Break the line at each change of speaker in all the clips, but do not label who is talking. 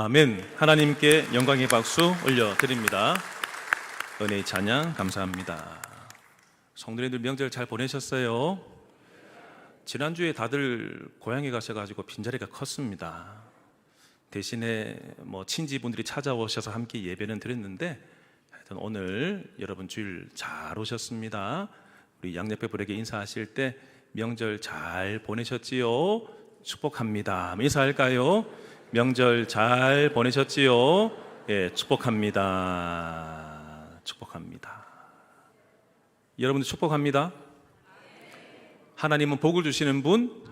아멘. 하나님께 영광의 박수 올려드립니다. 은혜의 찬양 감사합니다. 성도님들 명절 잘 보내셨어요? 지난주에 다들 고향에 가셔가지고 빈자리가 컸습니다. 대신에 친지분들이 찾아오셔서 함께 예배는 드렸는데 하여튼 오늘 여러분 주일 잘 오셨습니다. 우리 양옆에 분에게 인사하실 때 명절 잘 보내셨지요? 축복합니다. 인사할까요? 명절 잘 보내셨지요? 예, 축복합니다. 축복합니다. 여러분들 축복합니다. 하나님은 복을 주시는 분,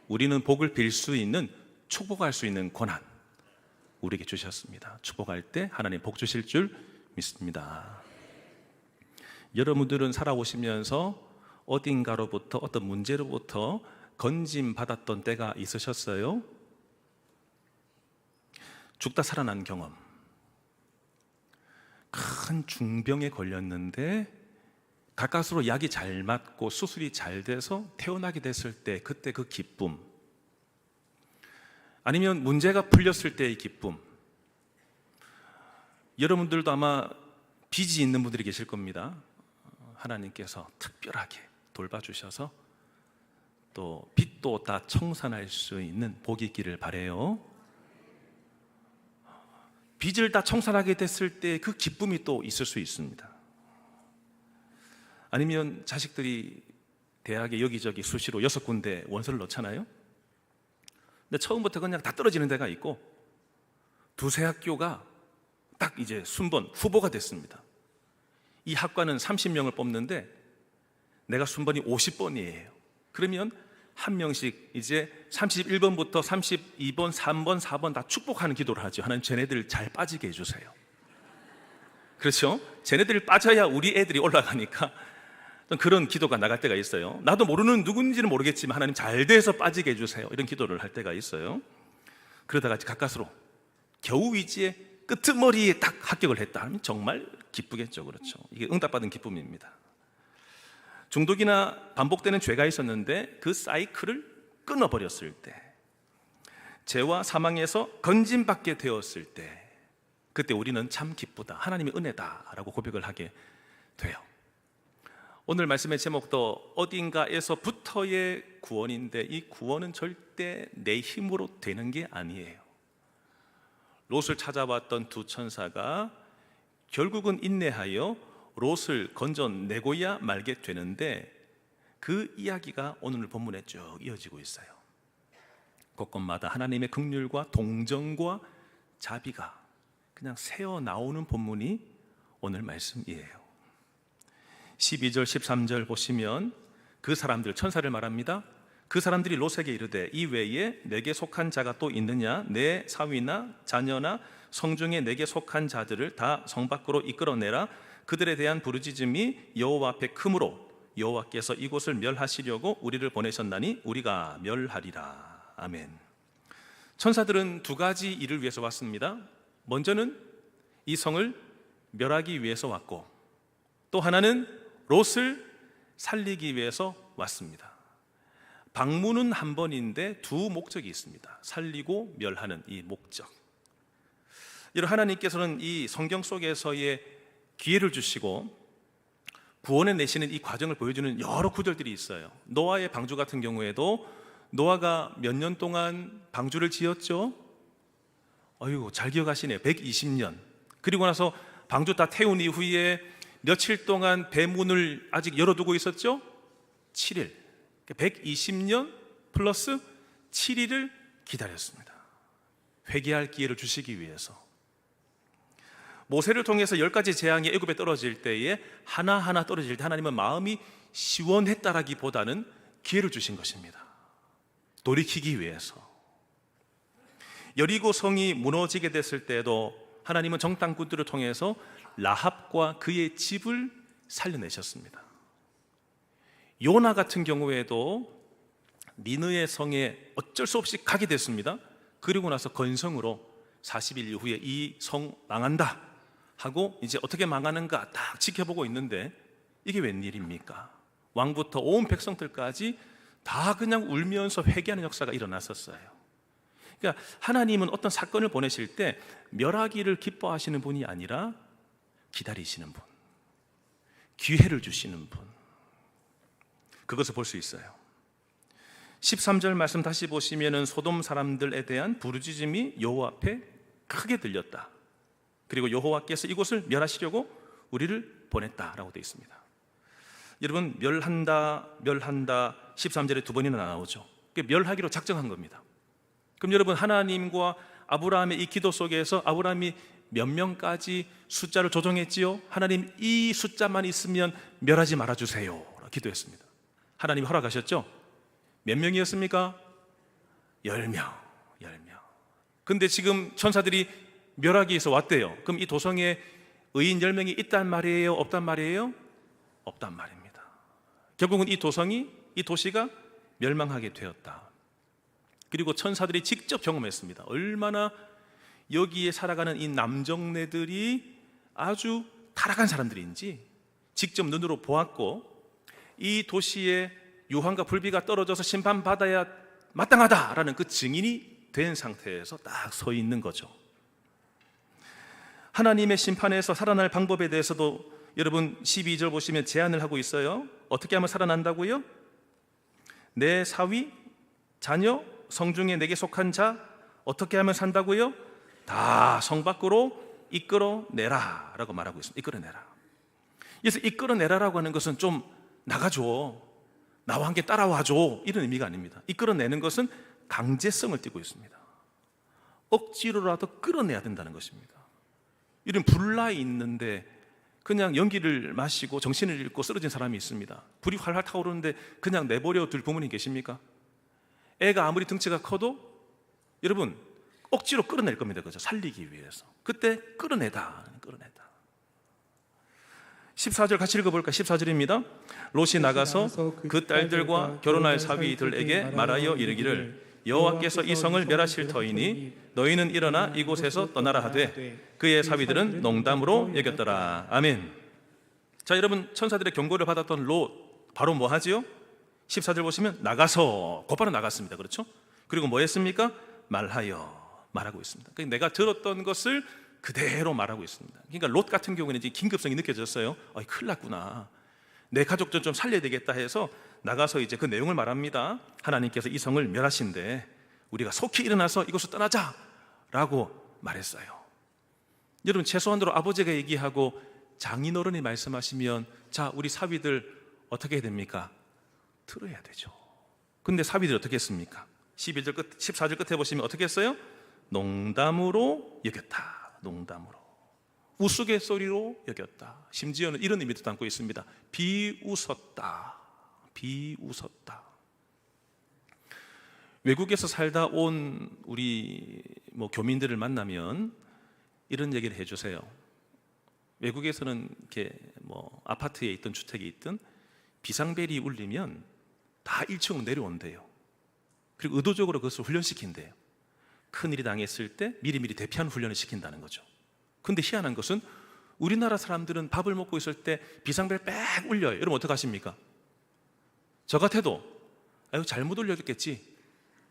우리는 복을 빌 수 있는, 축복할 수 있는 권한 우리에게 주셨습니다. 축복할 때 하나님 복 주실 줄 믿습니다. 여러분들은 살아오시면서 어딘가로부터 어떤 문제로부터 건짐 받았던 때가 있으셨어요? 죽다 살아난 경험, 큰 중병에 걸렸는데 가까스로 약이 잘 맞고 수술이 잘 돼서 퇴원하게 됐을 때 그때 그 기쁨, 아니면 문제가 풀렸을 때의 기쁨. 여러분들도 아마 빚이 있는 분들이 계실 겁니다. 하나님께서 특별하게 돌봐주셔서 또 빚도 다 청산할 수 있는 복이 있기를 바라요. 빚을 다 청산하게 됐을 때 그 기쁨이 또 있을 수 있습니다. 아니면 자식들이 대학에 여기저기 수시로 6군데 원서를 넣잖아요. 근데 처음부터 그냥 다 떨어지는 데가 있고 두세 학교가 딱 이제 순번 후보가 됐습니다. 이 학과는 30명을 뽑는데 내가 순번이 50번이에요. 그러면 한 명씩 이제 31번부터 32번, 3번, 4번 다 축복하는 기도를 하죠. 하나님 쟤네들 잘 빠지게 해주세요. 그렇죠? 쟤네들 빠져야 우리 애들이 올라가니까 그런 기도가 나갈 때가 있어요. 나도 모르는 누군지는 모르겠지만 하나님 잘 돼서 빠지게 해주세요. 이런 기도를 할 때가 있어요. 그러다가 가까스로 겨우 위지의 끄트머리에 딱 합격을 했다 하면 정말 기쁘겠죠. 그렇죠? 이게 응답받은 기쁨입니다. 중독이나 반복되는 죄가 있었는데 그 사이클을 끊어버렸을 때, 죄와 사망에서 건짐받게 되었을 때, 그때 우리는 참 기쁘다, 하나님의 은혜다라고 고백을 하게 돼요. 오늘 말씀의 제목도 어딘가에서부터의 구원인데 이 구원은 절대 내 힘으로 되는 게 아니에요. 롯을 찾아왔던 두 천사가 결국은 인내하여 롯을 건져내고야 말게 되는데 그 이야기가 오늘 본문에 쭉 이어지고 있어요. 곳곳마다 하나님의 긍휼과 동정과 자비가 그냥 새어나오는 본문이 오늘 말씀이에요. 12절 13절 보시면 그 사람들, 천사를 말합니다. 그 사람들이 롯에게 이르되 이 외에 내게 속한 자가 또 있느냐? 내 사위나 자녀나 성중에 내게 속한 자들을 다 성 밖으로 이끌어내라. 그들에 대한 부르짖음이 여호와 앞에 크므로 여호와께서 이곳을 멸하시려고 우리를 보내셨나니 우리가 멸하리라. 아멘. 천사들은 두 가지 일을 위해서 왔습니다. 먼저는 이 성을 멸하기 위해서 왔고, 또 하나는 롯을 살리기 위해서 왔습니다. 방문은 한 번인데 두 목적이 있습니다. 살리고 멸하는 이 목적. 이런 하나님께서는 이 성경 속에서의 기회를 주시고 구원해 내시는 이 과정을 보여주는 여러 구절들이 있어요. 노아의 방주 같은 경우에도 노아가 몇 년 동안 방주를 지었죠? 어이구, 잘 기억하시네요. 120년. 그리고 나서 방주 다 태운 이후에 며칠 동안 배문을 아직 열어두고 있었죠? 7일. 120년 플러스 7일을 기다렸습니다. 회개할 기회를 주시기 위해서. 모세를 통해서 10가지 재앙이 애굽에 떨어질 때에 하나하나 떨어질 때 하나님은 마음이 시원했다라기보다는 기회를 주신 것입니다. 돌이키기 위해서. 여리고 성이 무너지게 됐을 때에도 하나님은 정탐꾼들을 통해서 라합과 그의 집을 살려내셨습니다. 요나 같은 경우에도 니느웨 성에 어쩔 수 없이 가게 됐습니다. 그리고 나서 건성으로 40일 이후에 이 성 망한다 하고 이제 어떻게 망하는가 딱 지켜보고 있는데 이게 웬일입니까? 왕부터 온 백성들까지 다 그냥 울면서 회개하는 역사가 일어났었어요. 그러니까 하나님은 어떤 사건을 보내실 때 멸하기를 기뻐하시는 분이 아니라 기다리시는 분, 기회를 주시는 분, 그것을 볼 수 있어요. 13절 말씀 다시 보시면은 소돔 사람들에 대한 부르짖음이 여호와 앞에 크게 들렸다. 그리고 여호와께서 이곳을 멸하시려고 우리를 보냈다라고 되어 있습니다. 여러분, 멸한다 13절에 두 번이나 나오죠. 멸하기로 작정한 겁니다. 그럼 여러분, 하나님과 아브라함의 이 기도 속에서 아브라함이 몇 명까지 숫자를 조정했지요? 하나님, 이 숫자만 있으면 멸하지 말아주세요 기도했습니다. 하나님 허락하셨죠? 몇 명이었습니까? 10명. 근데 지금 천사들이 멸하기 위해서 왔대요. 그럼 이 도성에 의인 10명이 있단 말이에요? 없단 말이에요? 없단 말입니다. 결국은 이 도시가 멸망하게 되었다. 그리고 천사들이 직접 경험했습니다. 얼마나 여기에 살아가는 이 남정네들이 아주 타락한 사람들인지 직접 눈으로 보았고, 이 도시에 유황과 불비가 떨어져서 심판받아야 마땅하다라는 그 증인이 된 상태에서 딱 서 있는 거죠. 하나님의 심판에서 살아날 방법에 대해서도 여러분 12절 보시면 제안을 하고 있어요. 어떻게 하면 살아난다고요? 내 사위, 자녀, 성중에 내게 속한 자 어떻게 하면 산다고요? 다 성 밖으로 이끌어내라 라고 말하고 있습니다. 이끌어내라. 그래서 이끌어내라라고 하는 것은 좀 나가줘, 나와 함께 따라와줘, 이런 의미가 아닙니다. 이끌어내는 것은 강제성을 띠고 있습니다. 억지로라도 끌어내야 된다는 것입니다. 이런 불나 있는데 그냥 연기를 마시고 정신을 잃고 쓰러진 사람이 있습니다. 불이 활활 타오르는데 그냥 내버려 둘 부모님 계십니까? 애가 아무리 등치가 커도 여러분 억지로 끌어낼 겁니다. 그죠? 살리기 위해서. 그때 끌어내다. 14절 같이 읽어볼까? 14절입니다. 롯이 나가서 그 딸들과 결혼할 사위들에게 말하여 이르기를 여호와께서 이 성을 멸하실 터이니 너희는 일어나 이곳에서 떠나라 하되 그의 사위들은 농담으로 여겼더라. 아멘. 자, 여러분, 천사들의 경고를 받았던 롯 바로 뭐 하지요? 14절 보시면 나가서 곧바로 나갔습니다. 그렇죠? 그리고 뭐 했습니까? 말하고 있습니다. 그러니까 내가 들었던 것을 그대로 말하고 있습니다. 그러니까 롯 같은 경우는 이제 긴급성이 느껴졌어요. 큰일 났구나, 내 가족들 좀 살려야 되겠다 해서 나가서 이제 그 내용을 말합니다. 하나님께서 이 성을 멸하신데 우리가 속히 일어나서 이곳을 떠나자 라고 말했어요. 여러분, 최소한으로 아버지가 얘기하고 장인어른이 말씀하시면 자, 우리 사위들 어떻게 해야 됩니까? 들어야 되죠. 근데 사위들이 어떻게 했습니까? 14절 끝에 보시면 어떻게 했어요? 농담으로 여겼다. 농담으로, 우스갯소리로 여겼다. 심지어는 이런 의미도 담고 있습니다. 비웃었다. 외국에서 살다 온 우리 교민들을 만나면 이런 얘기를 해주세요. 외국에서는 이렇게 아파트에 있든 주택에 있든 비상벨이 울리면 다 1층으로 내려온대요. 그리고 의도적으로 그것을 훈련시킨대요. 큰일이 당했을 때 미리미리 대피하는 훈련을 시킨다는 거죠. 근데 희한한 것은 우리나라 사람들은 밥을 먹고 있을 때 비상벨 빽 울려요. 여러분 어떻게 하십니까? 저 같아도 아유 잘못 울렸겠지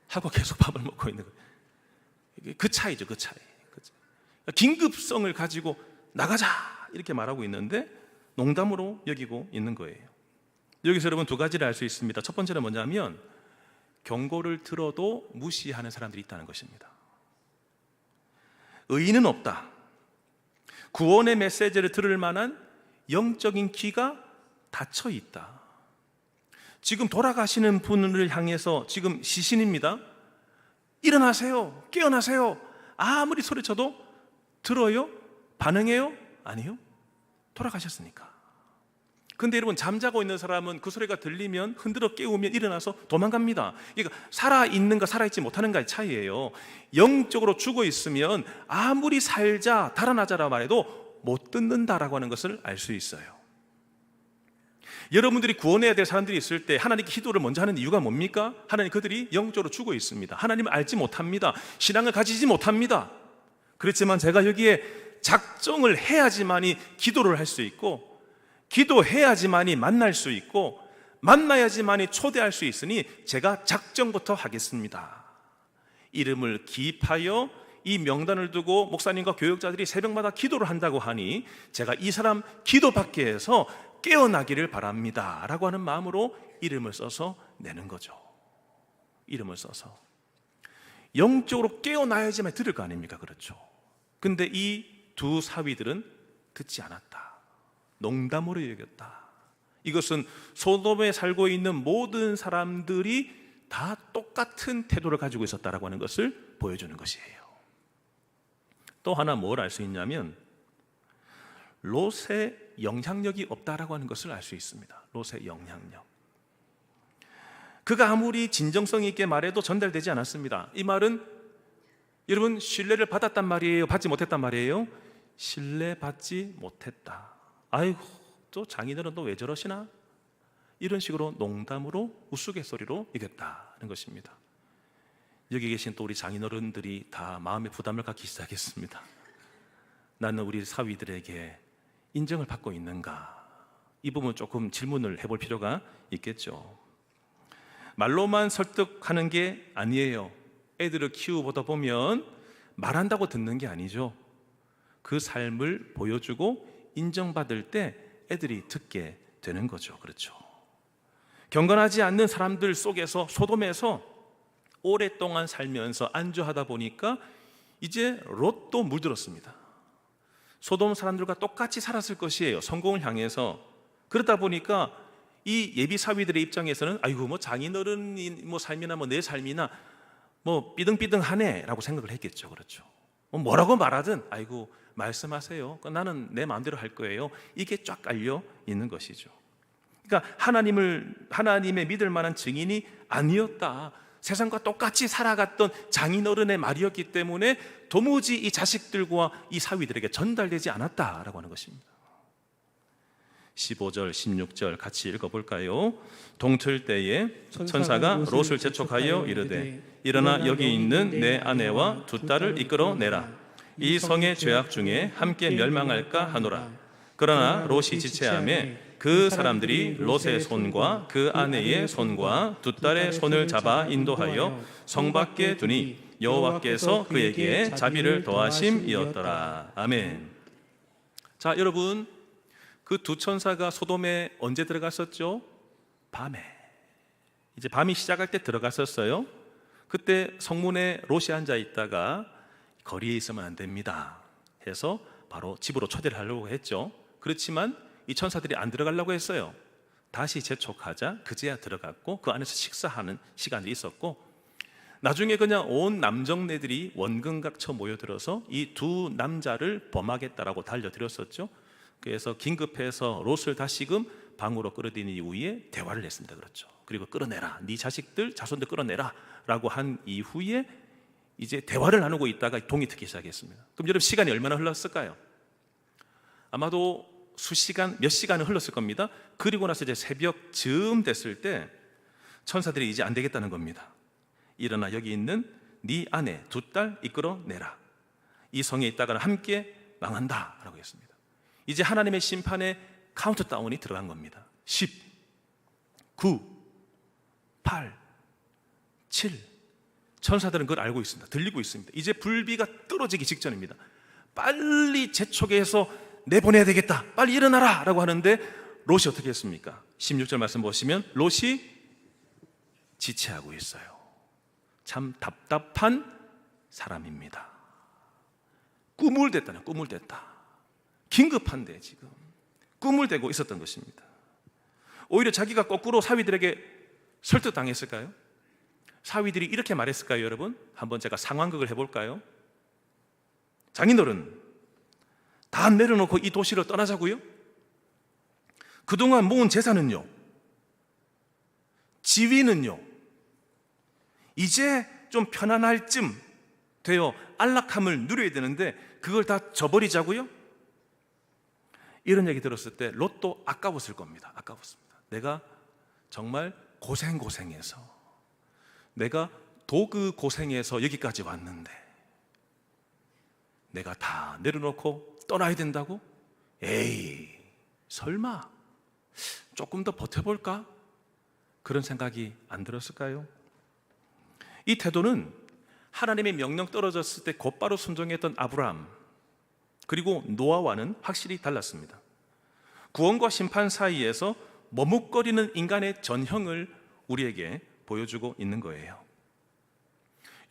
하고 계속 밥을 먹고 있는 거예요. 그 차이죠. 그 차이. 긴급성을 가지고 나가자 이렇게 말하고 있는데 농담으로 여기고 있는 거예요. 여기서 여러분 두 가지를 알 수 있습니다. 첫 번째는 뭐냐면 경고를 들어도 무시하는 사람들이 있다는 것입니다. 의인은 없다. 구원의 메시지를 들을 만한 영적인 귀가 닫혀 있다. 지금 돌아가시는 분을 향해서 지금 시신입니다. 일어나세요, 깨어나세요. 아무리 소리쳐도 들어요? 반응해요? 아니요. 돌아가셨으니까. 근데 여러분, 잠자고 있는 사람은 그 소리가 들리면 흔들어 깨우면 일어나서 도망갑니다. 그러니까 살아있는가 살아있지 못하는가의 차이예요. 영적으로 죽어 있으면 아무리 살자 달아나자라 말해도 못 듣는다라고 하는 것을 알 수 있어요. 여러분들이 구원해야 될 사람들이 있을 때 하나님께 기도를 먼저 하는 이유가 뭡니까? 하나님, 그들이 영적으로 죽어 있습니다. 하나님을 알지 못합니다. 신앙을 가지지 못합니다. 그렇지만 제가 여기에 작정을 해야지만이 기도를 할 수 있고, 기도해야지만이 만날 수 있고, 만나야지만이 초대할 수 있으니 제가 작정부터 하겠습니다. 이름을 기입하여 이 명단을 두고 목사님과 교역자들이 새벽마다 기도를 한다고 하니 제가 이 사람 기도받게 해서 깨어나기를 바랍니다 라고 하는 마음으로 이름을 써서 내는 거죠. 이름을 써서 영적으로 깨어나야지만 들을 거 아닙니까? 그렇죠. 근데 이 두 사위들은 듣지 않았다. 농담으로 여겼다. 이것은 소돔에 살고 있는 모든 사람들이 다 똑같은 태도를 가지고 있었다라고 하는 것을 보여주는 것이에요. 또 하나 뭘 알 수 있냐면 롯의 영향력이 없다라고 하는 것을 알 수 있습니다. 롯의 영향력. 그가 아무리 진정성 있게 말해도 전달되지 않았습니다. 이 말은 여러분 신뢰를 받았단 말이에요? 받지 못했단 말이에요? 신뢰받지 못했다. 아이고 또 장인어른 또 왜 저러시나? 이런 식으로 농담으로 우스갯소리로 이겼다는 것입니다. 여기 계신 또 우리 장인어른들이 다 마음의 부담을 갖기 시작했습니다. 나는 우리 사위들에게 인정을 받고 있는가? 이 부분 조금 질문을 해볼 필요가 있겠죠. 말로만 설득하는 게 아니에요. 애들을 키워보다 보면 말한다고 듣는 게 아니죠. 그 삶을 보여주고 인정받을 때 애들이 듣게 되는 거죠. 그렇죠. 경건하지 않는 사람들 속에서 소돔에서 오랫동안 살면서 안주하다 보니까 이제 롯도 물들었습니다. 소돔 사람들과 똑같이 살았을 것이에요. 성공을 향해서. 그러다 보니까 이 예비 사위들의 입장에서는 아이고 뭐 장인어른이 뭐 삶이나 뭐 내 삶이나 뭐 삐등삐등하네라고 생각을 했겠죠. 그렇죠. 뭐라고 말하든 아이고 말씀하세요. 나는 내 마음대로 할 거예요. 이게 쫙 깔려 있는 것이죠. 그러니까 하나님의 믿을 만한 증인이 아니었다. 세상과 똑같이 살아갔던 장인어른의 말이었기 때문에 도무지 이 자식들과 이 사위들에게 전달되지 않았다라고 하는 것입니다. 15절, 16절 같이 읽어볼까요? 동틀 때에 천사가 롯을 재촉하여 이르되 일어나 여기 있는 내 아내와 두 딸을 이끌어 내라. 이 성의 죄악 중에 함께 멸망할까 하노라. 그러나 롯이 지체하매 그 사람들이 롯의 손과 그 아내의 손과 두 딸의 손을 잡아 인도하여 성 밖에 두니 여호와께서 그에게 자비를 더하심이었더라. 아멘. 자, 여러분, 그 두 천사가 소돔에 언제 들어갔었죠? 밤에. 이제 밤이 시작할 때 들어갔었어요. 그때 성문에 롯이 앉아 있다가 거리에 있으면 안 됩니다 해서 바로 집으로 초대를 하려고 했죠. 그렇지만 이 천사들이 안 들어가려고 했어요. 다시 재촉하자 그제야 들어갔고 그 안에서 식사하는 시간이 있었고, 나중에 그냥 온 남정네들이 원근각처 모여들어서 이 두 남자를 범하겠다라고 달려들었었죠. 그래서 긴급해서 롯을 다시금 방으로 끌어들인 이후에 대화를 했습니다. 그렇죠. 그리고 끌어내라, 네 자식들 자손들 끌어내라 라고 한 이후에 이제 대화를 나누고 있다가 동이 트기 시작했습니다. 그럼 여러분 시간이 얼마나 흘렀을까요? 아마도 수시간, 몇 시간은 흘렀을 겁니다. 그리고 나서 이제 새벽 즈음 됐을 때 천사들이 이제 안 되겠다는 겁니다. 일어나 여기 있는 네 아내 두 딸 이끌어내라. 이 성에 있다가는 함께 망한다 라고 했습니다. 이제 하나님의 심판의 카운트다운이 들어간 겁니다. 10, 9, 8, 7. 천사들은 그걸 알고 있습니다. 들리고 있습니다. 이제 불비가 떨어지기 직전입니다. 빨리 재촉해서 내보내야 되겠다. 빨리 일어나라 라고 하는데 롯이 어떻게 했습니까? 16절 말씀 보시면 롯이 지체하고 있어요. 참 답답한 사람입니다. 꿈을 댔다는, 꿈을 댔다. 긴급한데 지금 꿈을 대고 있었던 것입니다. 오히려 자기가 거꾸로 사위들에게 설득당했을까요? 사위들이 이렇게 말했을까요? 여러분, 한번 제가 상황극을 해볼까요? 장인어른, 다 내려놓고 이 도시를 떠나자고요? 그동안 모은 재산은요? 지위는요? 이제 좀 편안할 쯤 되어 안락함을 누려야 되는데 그걸 다 저버리자고요? 이런 얘기 들었을 때 롯도 아까웠을 겁니다. 아까웠습니다. 내가 정말 고생해서, 내가 도그 고생해서 여기까지 왔는데 내가 다 내려놓고 떠나야 된다고? 에이, 설마 조금 더 버텨볼까? 그런 생각이 안 들었을까요? 이 태도는 하나님의 명령 떨어졌을 때 곧바로 순종했던 아브라함, 그리고 노아와는 확실히 달랐습니다. 구원과 심판 사이에서 머뭇거리는 인간의 전형을 우리에게 보여주고 있는 거예요.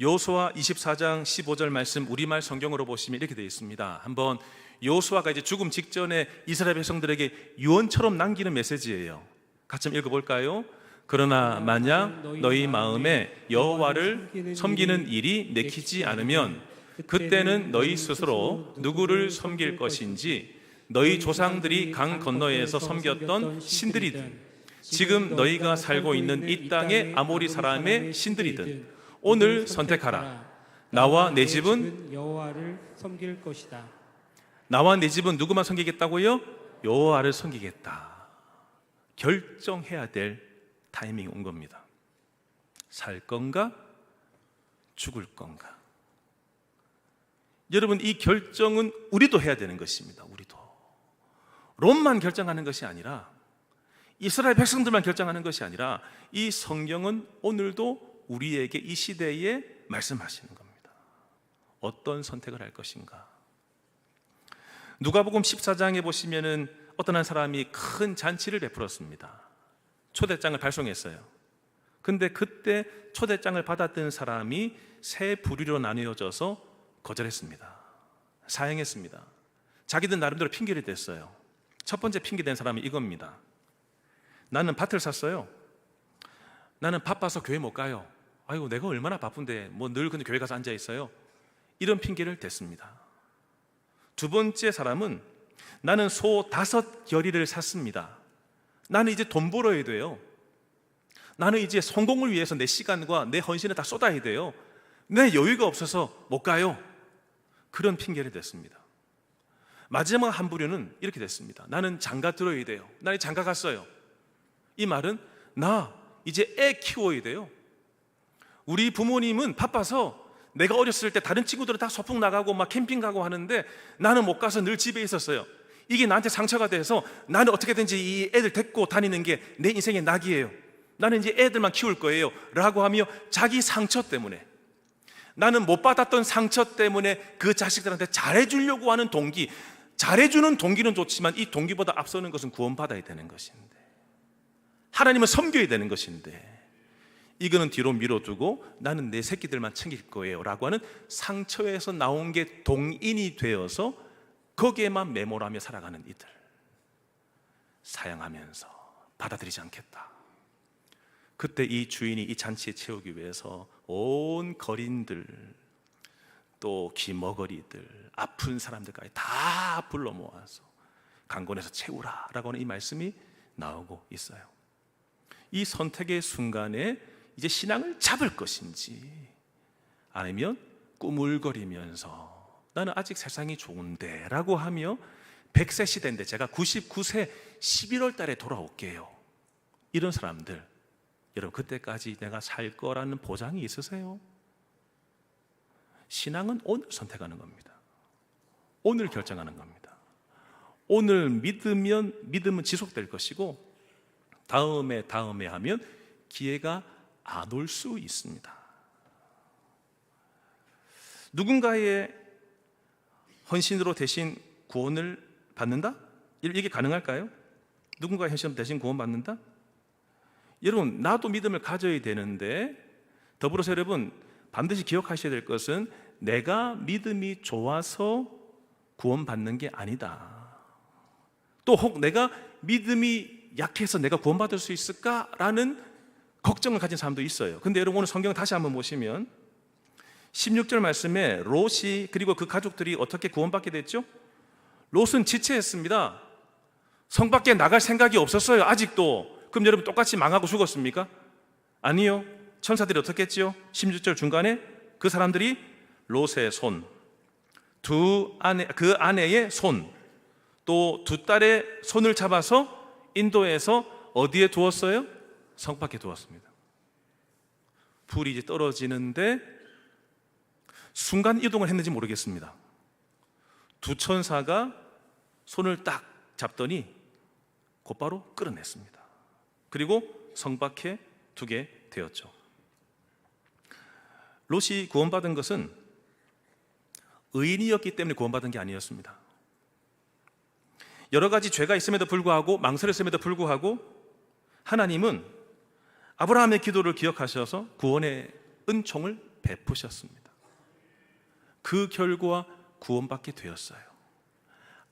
여호수아 24장 15절 말씀 우리말 성경으로 보시면 이렇게 되어 있습니다. 한번 여호수아가 이제 죽음 직전에 이스라엘 백성들에게 유언처럼 남기는 메시지예요. 같이 한번 읽어볼까요? 그러나 만약 너희 마음에 여호와를 섬기는 일이 내키지 않으면 그때는 너희 스스로 누구를 섬길 것인지 너희 조상들이 강 건너에서 섬겼던 신들이든 지금 너희가 살고 있는 이 땅의 아모리 사람의 신들이든 오늘 선택하라. 나와 내 집은
여호와를 섬길 것이다.
나와 내 집은 누구만 섬기겠다고요? 여호와를 섬기겠다. 결정해야 될 타이밍이 온 겁니다. 살 건가 죽을 건가. 여러분, 이 결정은 우리도 해야 되는 것입니다. 우리도 롬만 결정하는 것이 아니라, 이스라엘 백성들만 결정하는 것이 아니라, 이 성경은 오늘도 우리에게 이 시대에 말씀하시는 겁니다. 어떤 선택을 할 것인가. 누가복음 14장에 보시면은 어떤 한 사람이 큰 잔치를 베풀었습니다. 초대장을 발송했어요. 근데 그때 초대장을 받았던 사람이 세 부류로 나뉘어져서 거절했습니다. 사양했습니다. 자기들 나름대로 핑계를 댔어요. 첫 번째 핑계된 사람이 이겁니다. 나는 밭을 샀어요. 나는 바빠서 교회 못 가요. 아이고, 내가 얼마나 바쁜데 뭐 늘 근데 교회 가서 앉아 있어요. 이런 핑계를 댔습니다. 두 번째 사람은 나는 소 5겨리를 샀습니다. 나는 이제 돈 벌어야 돼요. 나는 이제 성공을 위해서 내 시간과 내 헌신을 다 쏟아야 돼요. 내 여유가 없어서 못 가요. 그런 핑계를 댔습니다. 마지막 한 부류는 이렇게 됐습니다. 나는 장가 들어야 돼요. 나는 장가 갔어요. 이 말은 나 이제 애 키워야 돼요. 우리 부모님은 바빠서 내가 어렸을 때 다른 친구들은 다 소풍 나가고 막 캠핑 가고 하는데 나는 못 가서 늘 집에 있었어요. 이게 나한테 상처가 돼서 나는 어떻게든지 이 애들 데리고 다니는 게 내 인생의 낙이에요. 나는 이제 애들만 키울 거예요 라고 하며 자기 상처 때문에, 나는 못 받았던 상처 때문에 그 자식들한테 잘해주려고 하는 동기, 잘해주는 동기는 좋지만 이 동기보다 앞서는 것은 구원받아야 되는 것인데, 하나님을 섬겨야 되는 것인데, 이거는 뒤로 미뤄두고 나는 내 새끼들만 챙길 거예요 라고 하는 상처에서 나온 게 동인이 되어서 거기에만 매몰하며 살아가는 이들, 사양하면서 받아들이지 않겠다. 그때 이 주인이 이 잔치에 채우기 위해서 온 거린들, 또 귀머거리들, 아픈 사람들까지 다 불러 모아서 강권에서 채우라 라고 하는 이 말씀이 나오고 있어요. 이 선택의 순간에 이제 신앙을 잡을 것인지, 아니면 꾸물거리면서 나는 아직 세상이 좋은데 라고 하며 100세 시대인데 제가 99세 11월 달에 돌아올게요, 이런 사람들, 여러분 그때까지 내가 살 거라는 보장이 있으세요? 신앙은 오늘 선택하는 겁니다. 오늘 결정하는 겁니다. 오늘 믿음은 지속될 것이고, 다음에 하면 기회가 안 올 수 있습니다. 누군가의 헌신으로 대신 구원을 받는다? 이게 가능할까요? 누군가의 헌신으로 대신 구원 받는다? 여러분, 나도 믿음을 가져야 되는데, 더불어서 여러분 반드시 기억하셔야 될 것은 내가 믿음이 좋아서 구원받는 게 아니다. 또 혹 내가 믿음이 약해서 내가 구원받을 수 있을까라는 걱정을 가진 사람도 있어요. 근데 여러분, 오늘 성경 다시 한번 보시면 16절 말씀에 롯이 그리고 그 가족들이 어떻게 구원받게 됐죠? 롯은 지체했습니다. 성 밖에 나갈 생각이 없었어요, 아직도. 그럼 여러분 똑같이 망하고 죽었습니까? 아니요. 천사들이 어떻게 했죠? 16절 중간에 그 사람들이 롯의 손, 그 아내의 손, 또 두 딸의 손을 잡아서 인도해서 어디에 두었어요? 성 밖에 두었습니다. 불이 이제 떨어지는데 순간 이동을 했는지 모르겠습니다. 두 천사가 손을 딱 잡더니 곧바로 끌어냈습니다. 그리고 성 밖에 두게 되었죠. 롯이 구원받은 것은 의인이었기 때문에 구원받은 게 아니었습니다. 여러 가지 죄가 있음에도 불구하고, 망설였음에도 불구하고 하나님은 아브라함의 기도를 기억하셔서 구원의 은총을 베푸셨습니다. 그 결과 구원받게 되었어요.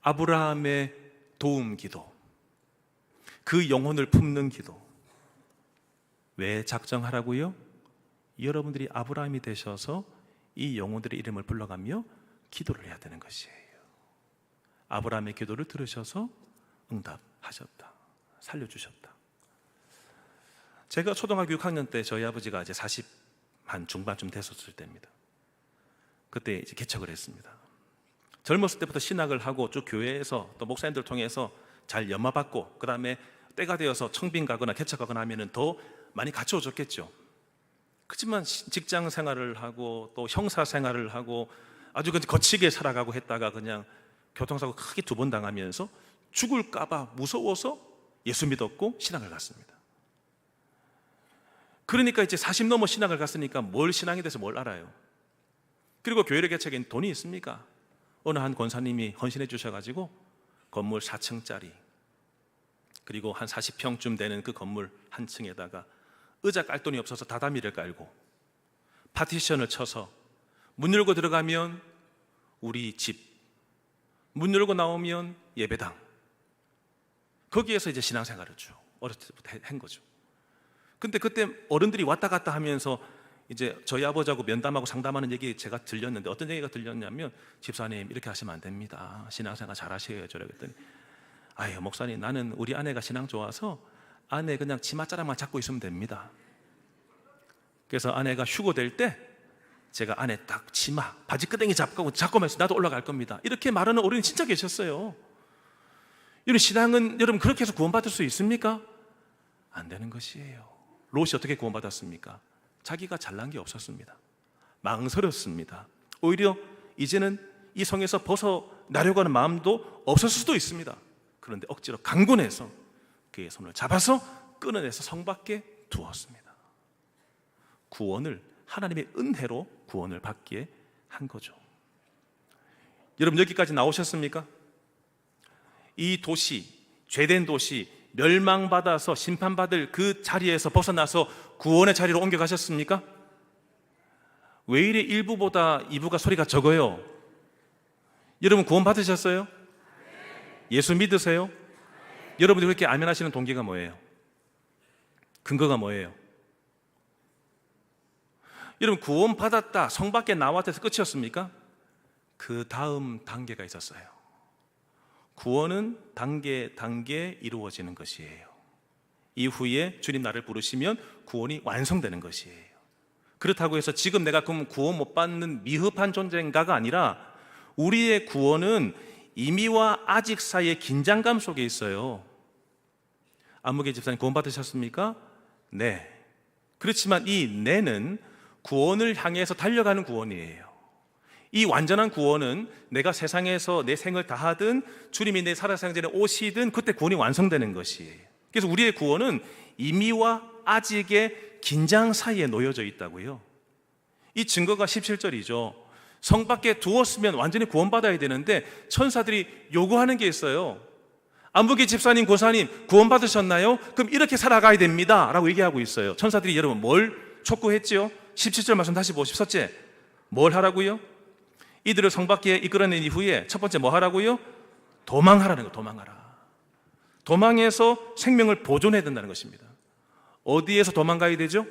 아브라함의 도움 기도, 그 영혼을 품는 기도. 왜 작정하라고요? 여러분들이 아브라함이 되셔서 이 영혼들의 이름을 불러가며 기도를 해야 되는 것이에요. 아브라함의 기도를 들으셔서 응답하셨다. 살려주셨다. 제가 초등학교 6학년 때 저희 아버지가 이제 40 한 중반쯤 됐었을 때입니다. 그때 이제 개척을 했습니다. 젊었을 때부터 신학을 하고 쭉 교회에서 또 목사님들 통해서 잘 연마받고, 그 다음에 때가 되어서 청빈 가거나 개척하거나 하면은 더 많이 갖춰줬겠죠. 그렇지만 직장 생활을 하고 또 형사 생활을 하고 아주 거치게 살아가고 했다가 그냥 교통사고 크게 2번 당하면서 죽을까봐 무서워서 예수 믿었고 신학을 갔습니다. 그러니까 이제 40 넘어 신학을 갔으니까 뭘 신앙에 대해서 뭘 알아요. 그리고 교회를 개척엔 돈이 있습니까? 어느 한 권사님이 헌신해 주셔가지고 건물 4층짜리, 그리고 한 40평쯤 되는 그 건물 한 층에다가 의자 깔 돈이 없어서 다다미를 깔고 파티션을 쳐서 문 열고 들어가면 우리 집, 문 열고 나오면 예배당, 거기에서 이제 신앙생활을 쭉 어렸을 때부터 한 거죠. 근데 그때 어른들이 왔다 갔다 하면서 이제 저희 아버지하고 면담하고 상담하는 얘기 제가 들렸는데, 어떤 얘기가 들렸냐면, 집사님 이렇게 하시면 안 됩니다. 신앙생활 잘 하셔야죠. 그랬더니, 아유 목사님, 나는 우리 아내가 신앙 좋아서 아내 그냥 치맛자락만 잡고 있으면 됩니다. 그래서 아내가 휴고될 때 제가 아내 딱 치마 바지끄댕이 잡고면서 나도 올라갈 겁니다. 이렇게 말하는 어른이 진짜 계셨어요. 이런 신앙은 여러분 그렇게 해서 구원받을 수 있습니까? 안 되는 것이에요. 롯이 어떻게 구원받았습니까? 자기가 잘난 게 없었습니다. 망설였습니다. 오히려 이제는 이 성에서 벗어나려고 하는 마음도 없었을 수도 있습니다. 그런데 억지로 강권해서 그의 손을 잡아서 끊어내서 성 밖에 두었습니다. 구원을 하나님의 은혜로 구원을 받게 한 거죠. 여러분 여기까지 나오셨습니까? 이 도시, 죄된 도시, 멸망받아서 심판받을 그 자리에서 벗어나서 구원의 자리로 옮겨가셨습니까? 왜 이래 1부보다 2부가 소리가 적어요? 여러분 구원 받으셨어요? 예수 믿으세요? 여러분들이 그렇게 아멘하시는 동기가 뭐예요? 근거가 뭐예요? 여러분 구원 받았다, 성 밖에 나왔다 해서 끝이었습니까? 그 다음 단계가 있었어요. 구원은 단계 이루어지는 것이에요. 이후에 주님 나를 부르시면 구원이 완성되는 것이에요. 그렇다고 해서 지금 내가 그럼 구원 못 받는 미흡한 존재인가가 아니라, 우리의 구원은 이미와 아직 사이의 긴장감 속에 있어요. 안무개 집사님 구원 받으셨습니까? 네. 그렇지만 이 네는 구원을 향해서 달려가는 구원이에요. 이 완전한 구원은 내가 세상에서 내 생을 다하든 주님이 내 살아생전 전에 오시든 그때 구원이 완성되는 것이에요. 그래서 우리의 구원은 이미와 아직의 긴장 사이에 놓여져 있다고요. 이 증거가 17절이죠. 성 밖에 두었으면 완전히 구원받아야 되는데 천사들이 요구하는 게 있어요. 안부기 집사님, 고사님 구원받으셨나요? 그럼 이렇게 살아가야 됩니다 라고 얘기하고 있어요. 천사들이 여러분 뭘 촉구했지요? 17절 말씀 다시 보십시오. 첫째, 뭘 하라고요? 이들을 성 밖에 이끌어낸 이후에 첫 번째 뭐 하라고요? 도망하라는 거. 도망해서 생명을 보존해야 된다는 것입니다. 어디에서 도망가야 되죠?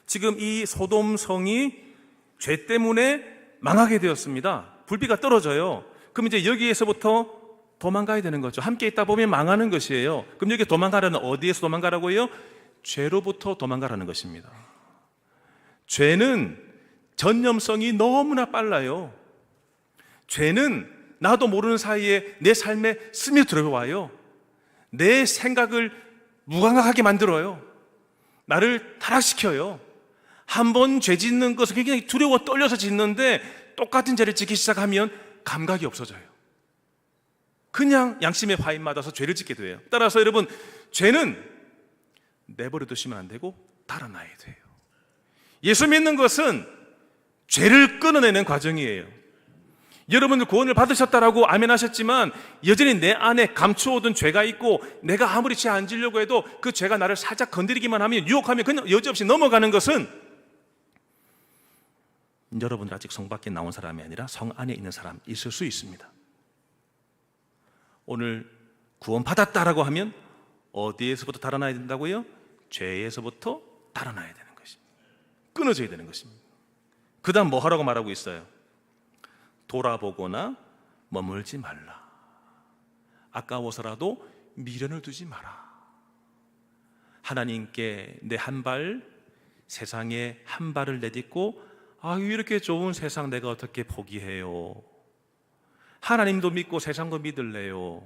지금 이 소돔 성이 죄 때문에 망하게 되었습니다. 불비가 떨어져요. 그럼 이제 여기에서부터 도망가야 되는 거죠. 함께 있다 보면 망하는 것이에요. 그럼 여기 도망가라는, 어디에서 도망가라고요? 죄로부터 도망가라는 것입니다. 죄는 전염성이 너무나 빨라요. 죄는 나도 모르는 사이에 내 삶에 스며들어와요. 내 생각을 무감각하게 만들어요. 나를 타락시켜요. 한 번 죄 짓는 것을 굉장히 두려워 떨려서 짓는데 똑같은 죄를 짓기 시작하면 감각이 없어져요. 그냥 양심의 화인 맞아서 죄를 짓게 돼요. 따라서 여러분, 죄는 내버려 두시면 안 되고 달아나야 돼요. 예수 믿는 것은 죄를 끊어내는 과정이에요. 여러분들 구원을 받으셨다라고 아멘 하셨지만 여전히 내 안에 감추어둔 죄가 있고 내가 아무리 죄 안 지려고 해도 그 죄가 나를 살짝 건드리기만 하면 유혹하면 그냥 여지없이 넘어가는 것은 여러분들 아직 성 밖에 나온 사람이 아니라 성 안에 있는 사람 있을 수 있습니다. 오늘 구원 받았다라고 하면 어디에서부터 달아나야 된다고요? 죄에서부터 달아나야 되는 것입니다. 끊어져야 되는 것입니다. 그 다음 뭐 하라고 말하고 있어요? 돌아보거나 머물지 말라. 아까워서라도 미련을 두지 마라. 하나님께 내 한 발, 세상에 한 발을 내딛고 이렇게 좋은 세상 내가 어떻게 포기해요? 하나님도 믿고 세상도 믿을래요.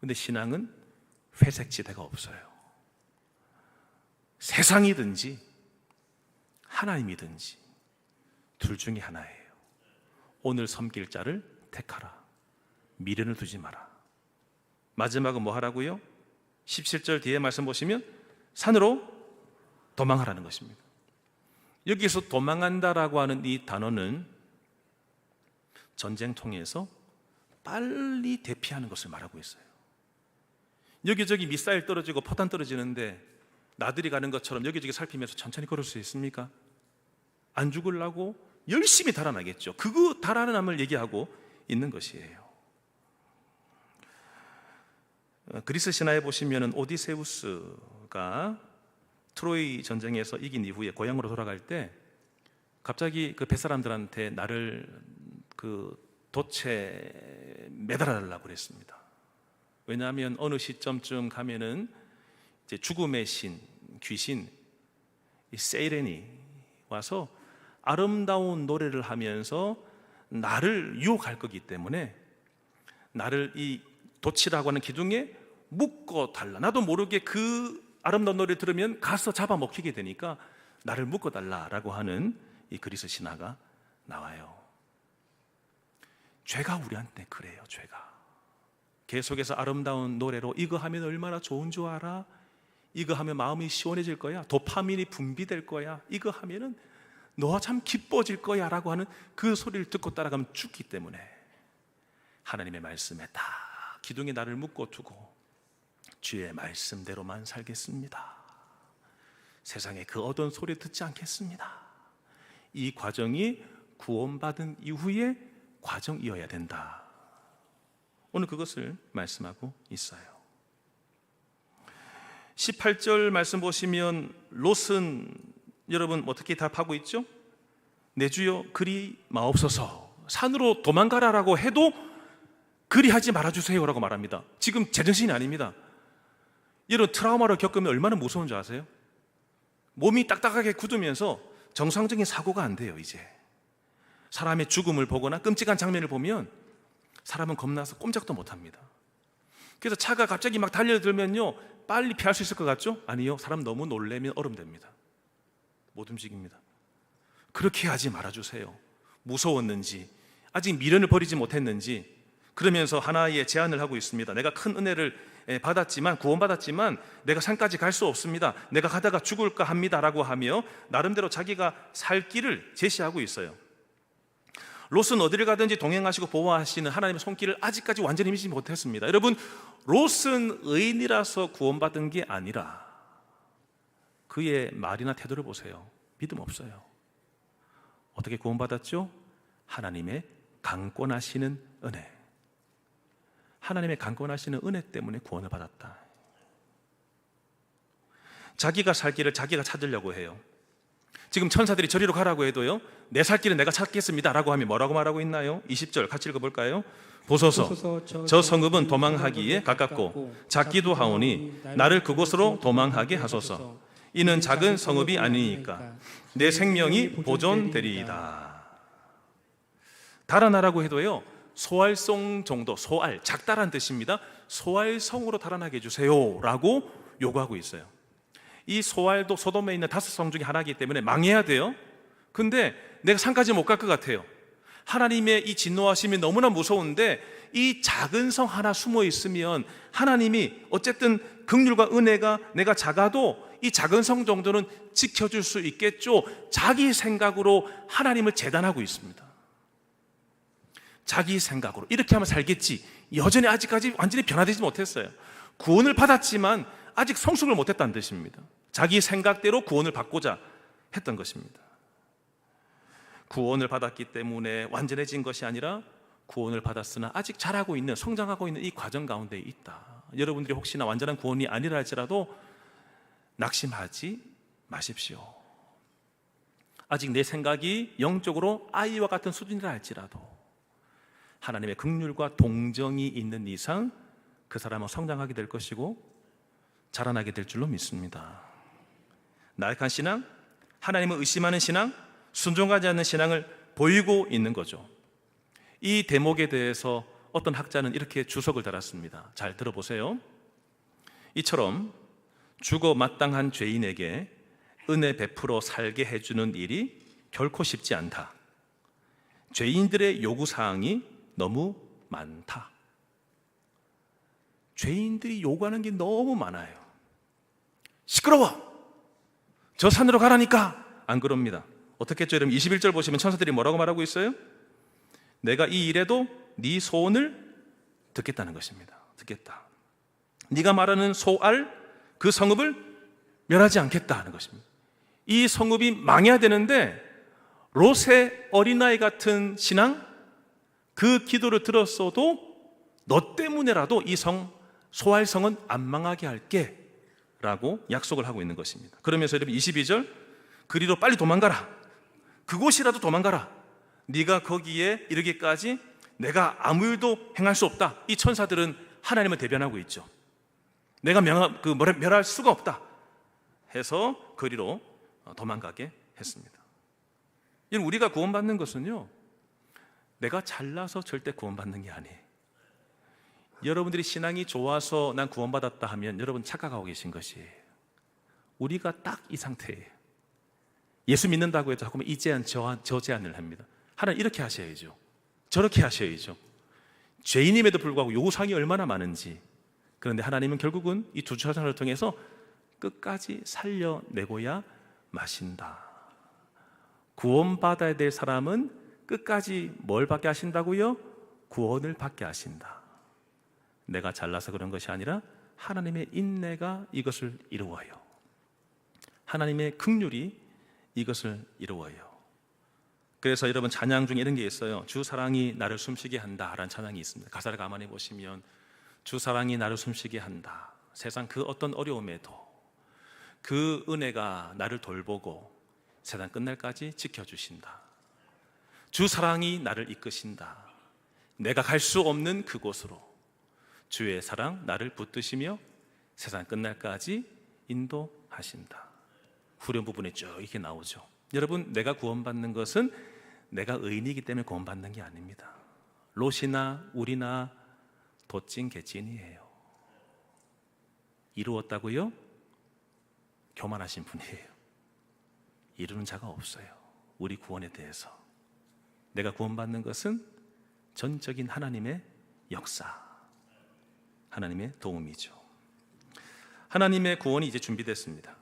근데 신앙은 회색지대가 없어요. 세상이든지 하나님이든지 둘 중에 하나예요. 오늘 섬길 자를 택하라. 미련을 두지 마라. 마지막은 뭐 하라고요? 17절 뒤에 말씀 보시면 산으로 도망하라는 것입니다. 여기서 도망한다라고 하는 이 단어는 전쟁통에서 빨리 대피하는 것을 말하고 있어요. 여기저기 미사일 떨어지고 포탄 떨어지는데 나들이 가는 것처럼 여기저기 살피면서 천천히 걸을 수 있습니까? 안 죽으려고 열심히 달아나겠죠. 그거 달아남을 얘기하고 있는 것이에요. 그리스 신화에 보시면 오디세우스가 트로이 전쟁에서 이긴 이후에 고향으로 돌아갈 때 갑자기 그 뱃사람들한테 나를 그 돛에 매달아 달라고 그랬습니다. 왜냐하면 어느 시점쯤 가면은 이제 죽음의 신, 귀신 이 세이렌이 와서 아름다운 노래를 하면서 나를 유혹할 거기 때문에 나를 이 돛이라고 하는 기둥에 묶어 달라. 나도 모르게 그 아름다운 노래를 들으면 가서 잡아먹히게 되니까 나를 묶어 달라라고 하는 이 그리스 신화가 나와요. 죄가 우리한테 그래요. 죄가 계속해서 아름다운 노래로 이거 하면 얼마나 좋은 줄 알아? 이거 하면 마음이 시원해질 거야. 도파민이 분비될 거야. 이거 하면은 너와 참 기뻐질 거야 라고 하는 그 소리를 듣고 따라가면 죽기 때문에 하나님의 말씀에 다 기둥에 나를 묶어 두고 주의 말씀대로만 살겠습니다. 세상에 그 어두운 소리 듣지 않겠습니다. 이 과정이 구원받은 이후의 과정이어야 된다. 오늘 그것을 말씀하고 있어요. 18절 말씀 보시면 롯은 여러분 어떻게 답하고 있죠? 내 주여 그리 마옵소서. 산으로 도망가라라고 해도 그리 하지 말아주세요 라고 말합니다. 지금 제정신이 아닙니다. 이런 트라우마를 겪으면 얼마나 무서운 줄 아세요? 몸이 딱딱하게 굳으면서 정상적인 사고가 안 돼요. 이제 사람의 죽음을 보거나 끔찍한 장면을 보면 사람은 겁나서 꼼짝도 못합니다. 그래서 차가 갑자기 막 달려들면요 빨리 피할 수 있을 것 같죠? 아니요. 사람 너무 놀래면 얼음됩니다. 못 움직입니다. 그렇게 하지 말아주세요. 무서웠는지 아직 미련을 버리지 못했는지 그러면서 하나의 제안을 하고 있습니다. 내가 큰 은혜를 받았지만 구원받았지만 내가 산까지 갈 수 없습니다. 내가 가다가 죽을까 합니다 라고 하며 나름대로 자기가 살 길을 제시하고 있어요. 롯은 어디를 가든지 동행하시고 보호하시는 하나님의 손길을 아직까지 완전히 믿지 못했습니다. 여러분, 롯은 의인이라서 구원받은 게 아니라 그의 말이나 태도를 보세요. 믿음 없어요. 어떻게 구원받았죠? 하나님의 강권하시는 은혜. 하나님의 강권하시는 은혜 때문에 구원을 받았다. 자기가 살 길을 자기가 찾으려고 해요. 지금 천사들이 저리로 가라고 해도요 내 살 길은 내가 찾겠습니다 라고 하면 뭐라고 말하고 있나요? 20절 같이 읽어볼까요? 보소서 저 성읍은 도망하기에 가깝고 작기도 하오니 나를 그곳으로 도망하게 하소서. 이는 작은 성읍이 아니니까 내 생명이 보존되리이다. 달아나라고 해도요 소알성 정도, 소알, 작다란 뜻입니다. 소알성으로 달아나게 해주세요 라고 요구하고 있어요. 이 소알도 소돔에 있는 5성 중에 하나이기 때문에 망해야 돼요. 근데 내가 산까지 못 갈 것 같아요. 하나님의 이 진노하심이 너무나 무서운데 이 작은 성 하나 숨어 있으면 하나님이 어쨌든 긍휼과 은혜가 내가 작아도 이 작은 성 정도는 지켜줄 수 있겠죠. 자기 생각으로 하나님을 재단하고 있습니다. 자기 생각으로 이렇게 하면 살겠지. 여전히 아직까지 완전히 변화되지 못했어요. 구원을 받았지만 아직 성숙을 못했다는 뜻입니다. 자기 생각대로 구원을 받고자 했던 것입니다. 구원을 받았기 때문에 완전해진 것이 아니라 구원을 받았으나 아직 자라고 있는, 성장하고 있는 이 과정 가운데 있다. 여러분들이 혹시나 완전한 구원이 아니라 할지라도 낙심하지 마십시오. 아직 내 생각이 영적으로 아이와 같은 수준이라 할지라도 하나님의 긍휼과 동정이 있는 이상 그 사람은 성장하게 될 것이고 자라나게 될 줄로 믿습니다. 나약한 신앙, 하나님을 의심하는 신앙, 순종하지 않는 신앙을 보이고 있는 거죠. 이 대목에 대해서 어떤 학자는 이렇게 주석을 달았습니다. 잘 들어보세요. 이처럼 죽어 마땅한 죄인에게 은혜 베풀어 살게 해주는 일이 결코 쉽지 않다. 죄인들의 요구사항이 너무 많다. 죄인들이 요구하는 게 너무 많아요. 시끄러워! 저 산으로 가라니까! 안 그럽니다. 어떻게 했죠? 여러분 21절 보시면 천사들이 뭐라고 말하고 있어요? 내가 이 일에도 네 소원을 듣겠다는 것입니다. 듣겠다. 네가 말하는 소알 그 성읍을 멸하지 않겠다 하는 것입니다. 이 성읍이 망해야 되는데 롯의 어린아이 같은 신앙, 그 기도를 들었어도 너 때문에라도 이 성, 소알 성은 안 망하게 할게 라고 약속을 하고 있는 것입니다. 그러면서 여러분 22절 그리로 빨리 도망가라. 그곳이라도 도망가라. 네가 거기에 이르기까지 내가 아무 일도 행할 수 없다. 이 천사들은 하나님을 대변하고 있죠. 내가 멸할 수가 없다 해서 거리로 도망가게 했습니다. 우리가 구원받는 것은요, 내가 잘나서 절대 구원받는 게 아니에요. 여러분들이 신앙이 좋아서 난 구원받았다 하면 여러분 착각하고 계신 것이에요. 우리가 딱 이 상태예요. 예수 믿는다고 해도 자꾸만 이 제한 저 제한을 합니다. 하나님 이렇게 하셔야죠, 저렇게 하셔야죠. 죄인임에도 불구하고 요구사항이 얼마나 많은지. 그런데 하나님은 결국은 이 두 천사를 통해서 끝까지 살려내고야 마신다. 구원받아야 될 사람은 끝까지 뭘 받게 하신다고요? 구원을 받게 하신다. 내가 잘나서 그런 것이 아니라 하나님의 인내가 이것을 이루어요. 하나님의 긍휼이 이것을 이루어요. 그래서 여러분 찬양 중에 이런 게 있어요. 주 사랑이 나를 숨쉬게 한다라는 찬양이 있습니다. 가사를 가만히 보시면 주 사랑이 나를 숨쉬게 한다. 세상 그 어떤 어려움에도 그 은혜가 나를 돌보고 세상 끝날까지 지켜주신다. 주 사랑이 나를 이끄신다. 내가 갈 수 없는 그곳으로 주의 사랑 나를 붙드시며 세상 끝날까지 인도하신다. 후렴 부분에 쭉 이렇게 나오죠. 여러분, 내가 구원받는 것은 내가 의인이기 때문에 구원받는 게 아닙니다. 롯이나 우리나 도찐 개찐이에요. 이루었다고요? 교만하신 분이에요. 이루는 자가 없어요. 우리 구원에 대해서. 내가 구원받는 것은 전적인 하나님의 역사, 하나님의 도움이죠. 하나님의 구원이 이제 준비됐습니다.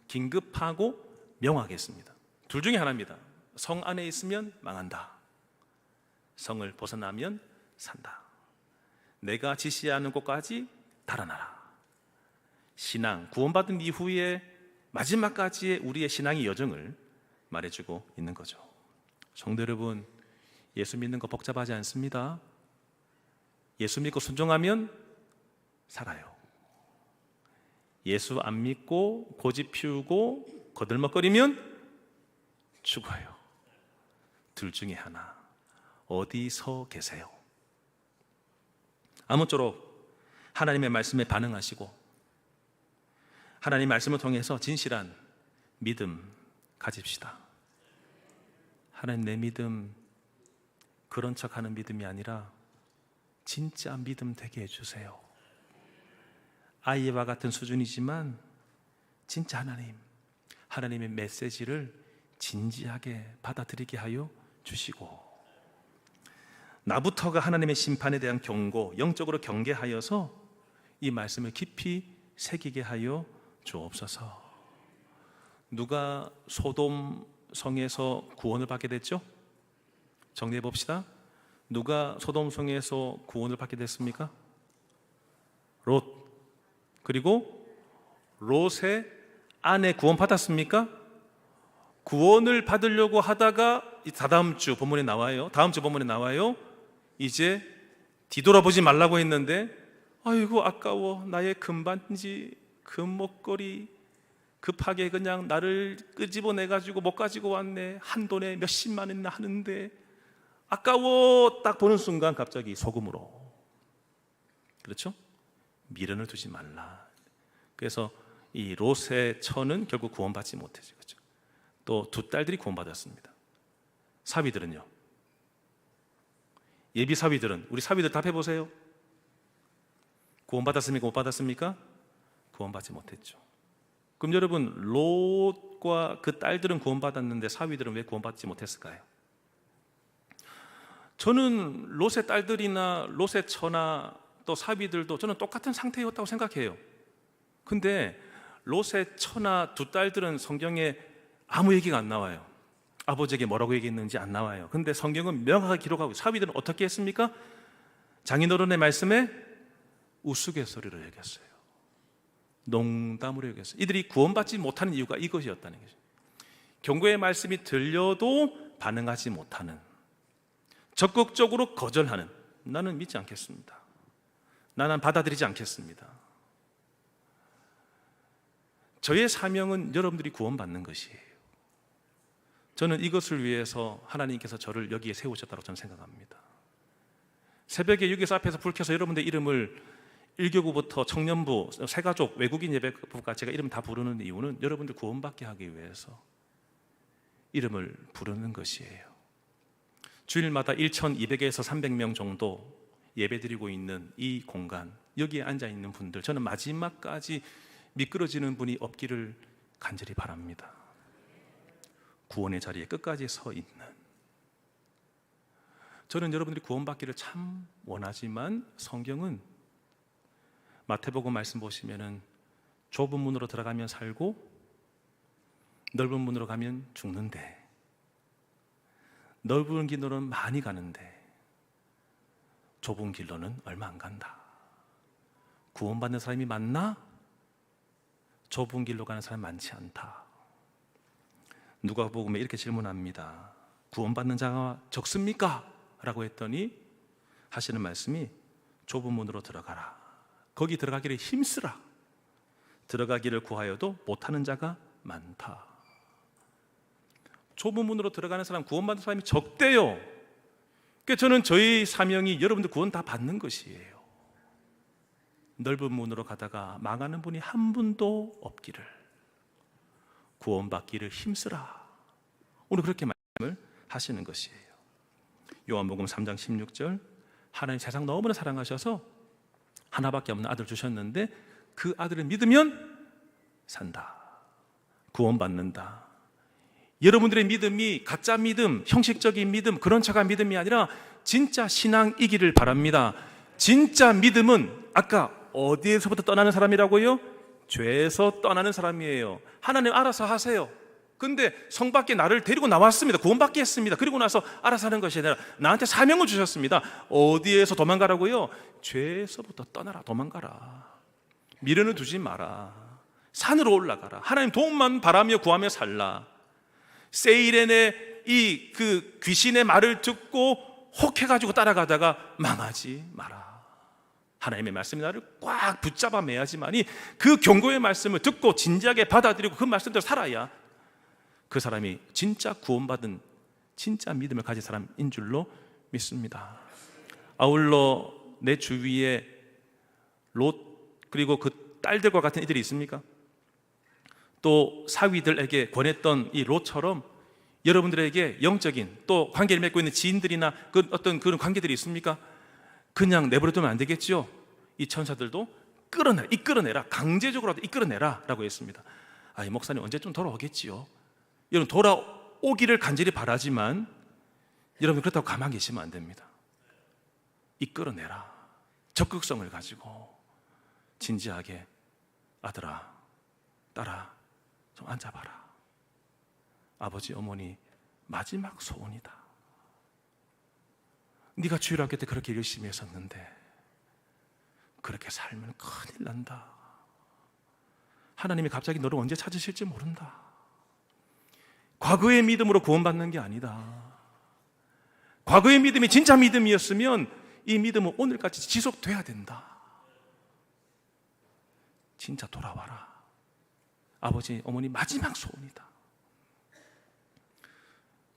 긴급하고 명하겠습니다. 둘 중에 하나입니다. 성 안에 있으면 망한다. 성을 벗어나면 산다. 내가 지시하는 곳까지 달아나라. 신앙, 구원받은 이후에 마지막까지의 우리의 신앙의 여정을 말해주고 있는 거죠. 성도 여러분, 예수 믿는 거 복잡하지 않습니다. 예수 믿고 순종하면 살아요. 예수 안 믿고 고집 피우고 거들먹거리면 죽어요. 둘 중에 하나. 어디서 계세요? 아무쪼록 하나님의 말씀에 반응하시고 하나님의 말씀을 통해서 진실한 믿음 가집시다. 하나님, 내 믿음 그런 척하는 믿음이 아니라 진짜 믿음 되게 해주세요. 아이와 같은 수준이지만 진짜 하나님의 메시지를 진지하게 받아들이게 하여 주시고, 나부터가 하나님의 심판에 대한 경고, 영적으로 경계하여서 이 말씀을 깊이 새기게 하여 주옵소서. 누가 소돔 성에서 구원을 받게 됐죠? 정리해 봅시다. 누가 소돔 성에서 구원을 받게 됐습니까? 롯. 그리고 롯의 아내 구원 받았습니까? 구원을 받으려고 하다가 다다음 주 본문에 나와요. 다음 주 본문에 나와요. 이제 뒤돌아보지 말라고 했는데 아이고 아까워, 나의 금반지, 금목걸이 급하게 그냥 나를 끄집어내가지고 못 가지고 왔네. 한 돈에 몇십만 원이나 하는데 아까워. 딱 보는 순간 갑자기 소금으로, 그렇죠? 미련을 두지 말라. 그래서 이 롯의 처는 결국 구원받지 못했죠. 그렇죠? 또 두 딸들이 구원받았습니다. 사위들은요? 예비 사위들은, 우리 사위들 답해보세요. 구원받았습니까? 못 받았습니까? 구원받지 못했죠. 그럼 여러분, 롯과 그 딸들은 구원받았는데 사위들은 왜 구원받지 못했을까요? 저는 롯의 딸들이나 롯의 처나 또 사위들도 저는 똑같은 상태였다고 생각해요. 근데 롯의 처나 두 딸들은 성경에 아무 얘기가 안 나와요. 아버지에게 뭐라고 얘기했는지 안 나와요. 근데 성경은 명확하게 기록하고, 사위들은 어떻게 했습니까? 장인어른의 말씀에 우스갯소리를 여겼어요. 농담으로 여겼어요. 이들이 구원받지 못하는 이유가 이것이었다는 거죠. 경고의 말씀이 들려도 반응하지 못하는, 적극적으로 거절하는, 나는 믿지 않겠습니다. 나는 받아들이지 않겠습니다. 저의 사명은 여러분들이 구원받는 것이에요. 저는 이것을 위해서 하나님께서 저를 여기에 세우셨다고 저는 생각합니다. 새벽에 여기서 앞에서 불 켜서 여러분들 이름을 1교구부터 청년부, 새가족, 외국인 예배부까지 제가 이름 다 부르는 이유는 여러분들 구원받게 하기 위해서 이름을 부르는 것이에요. 주일마다 1,200에서 300명 정도 예배드리고 있는 이 공간, 여기에 앉아있는 분들, 저는 마지막까지 미끄러지는 분이 없기를 간절히 바랍니다. 구원의 자리에 끝까지 서 있는, 저는 여러분들이 구원받기를 참 원하지만 성경은 마태복음 말씀 보시면은 좁은 문으로 들어가면 살고 넓은 문으로 가면 죽는데, 넓은 길로는 많이 가는데 좁은 길로는 얼마 안 간다. 구원받는 사람이 많나? 좁은 길로 가는 사람이 많지 않다. 누가복음에 이렇게 질문합니다. 구원받는 자가 적습니까? 라고 했더니 하시는 말씀이 좁은 문으로 들어가라. 거기 들어가기를 힘쓰라. 들어가기를 구하여도 못하는 자가 많다. 좁은 문으로 들어가는 사람, 구원받는 사람이 적대요. 그러니까 저는 저희 사명이 여러분들 구원 다 받는 것이에요. 넓은 문으로 가다가 망하는 분이 한 분도 없기를, 구원받기를 힘쓰라. 오늘 그렇게 말씀을 하시는 것이에요. 요한복음 3장 16절, 하나님 세상 너무나 사랑하셔서 하나밖에 없는 아들 주셨는데 그 아들을 믿으면 산다, 구원받는다. 여러분들의 믿음이 가짜 믿음, 형식적인 믿음, 그런 척한 믿음이 아니라 진짜 신앙이기를 바랍니다. 진짜 믿음은 아까 어디에서부터 떠나는 사람이라고요? 죄에서 떠나는 사람이에요. 하나님 알아서 하세요. 근데 성 밖에 나를 데리고 나왔습니다. 구원받게 했습니다. 그리고 나서 알아서 하는 것이 아니라 나한테 사명을 주셨습니다. 어디에서 도망가라고요? 죄에서부터 떠나라, 도망가라. 미련을 두지 마라. 산으로 올라가라. 하나님 도움만 바라며 구하며 살라. 세이렌의 이 그 귀신의 말을 듣고 혹해가지고 따라가다가 망하지 마라. 하나님의 말씀이 나를 꽉 붙잡아 매야지만이 그 경고의 말씀을 듣고 진지하게 받아들이고 그 말씀대로 살아야 그 사람이 진짜 구원받은 진짜 믿음을 가진 사람인 줄로 믿습니다. 아울러 내 주위에 롯 그리고 그 딸들과 같은 이들이 있습니까? 또 사위들에게 권했던 이 롯처럼 여러분들에게 영적인 또 관계를 맺고 있는 지인들이나 그 어떤 그런 관계들이 있습니까? 그냥 내버려두면 안 되겠죠. 이 천사들도 끌어내라, 이끌어내라, 강제적으로라도 이끌어내라 라고 했습니다. 이 목사님 언제쯤 돌아오겠지요? 여러분 돌아오기를 간절히 바라지만 여러분 그렇다고 가만히 계시면 안 됩니다. 이끌어내라. 적극성을 가지고 진지하게, 아들아, 딸아, 좀 앉아봐라. 아버지 어머니 마지막 소원이다. 네가 주일 학교 때 그렇게 열심히 했었는데 그렇게 살면 큰일 난다. 하나님이 갑자기 너를 언제 찾으실지 모른다. 과거의 믿음으로 구원받는 게 아니다. 과거의 믿음이 진짜 믿음이었으면 이 믿음은 오늘까지 지속돼야 된다. 진짜 돌아와라. 아버지 어머니 마지막 소원이다.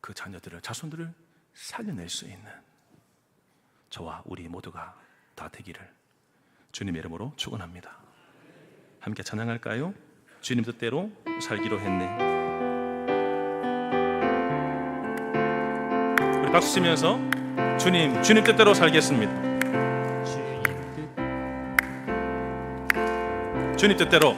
그 자녀들을, 자손들을 살려낼 수 있는 저와 우리 모두가 다 되기를 주님의 이름으로 축원합니다. 함께 찬양할까요? 주님 뜻대로 살기로 했네. 우리 박수 치면서 주님 뜻대로 살겠습니다. 주님 뜻대로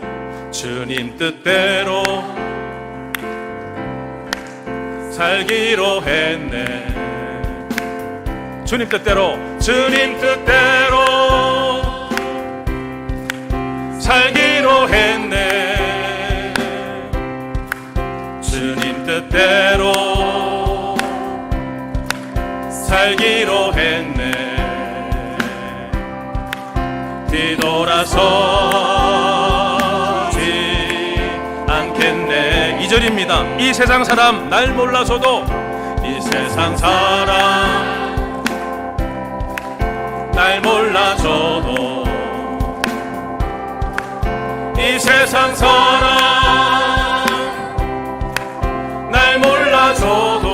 살기로 했네. 주님 뜻대로 살기로 했네. 주님 뜻대로 살기로 했네. 뒤돌아서지 않겠네. 2절입니다. 이 세상 사람 날 몰라서도, 이 세상 사람 날 몰라줘도, 이 세상 사람 날 몰라줘도,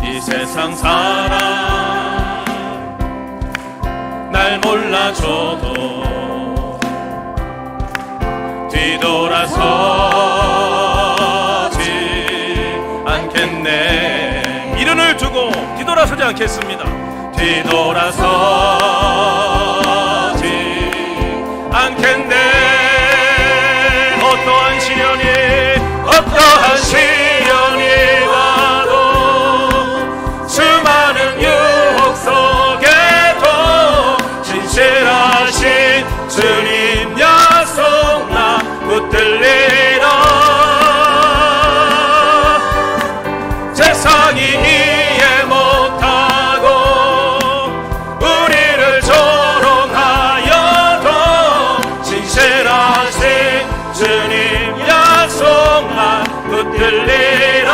이 세상 사람 날 몰라줘도 뒤돌아서지 않겠네. 미련을 두고 뒤돌아서지 않겠습니다. 뒤돌아서지 않겠네. 어떠한 시련이 와도, 수많은 유혹 속에도 진실하신 주님 약속 나 붙들리라. 세상이 이해 못하고 우리를 조롱하여도 진실하신 주님 약속만 붙들리라.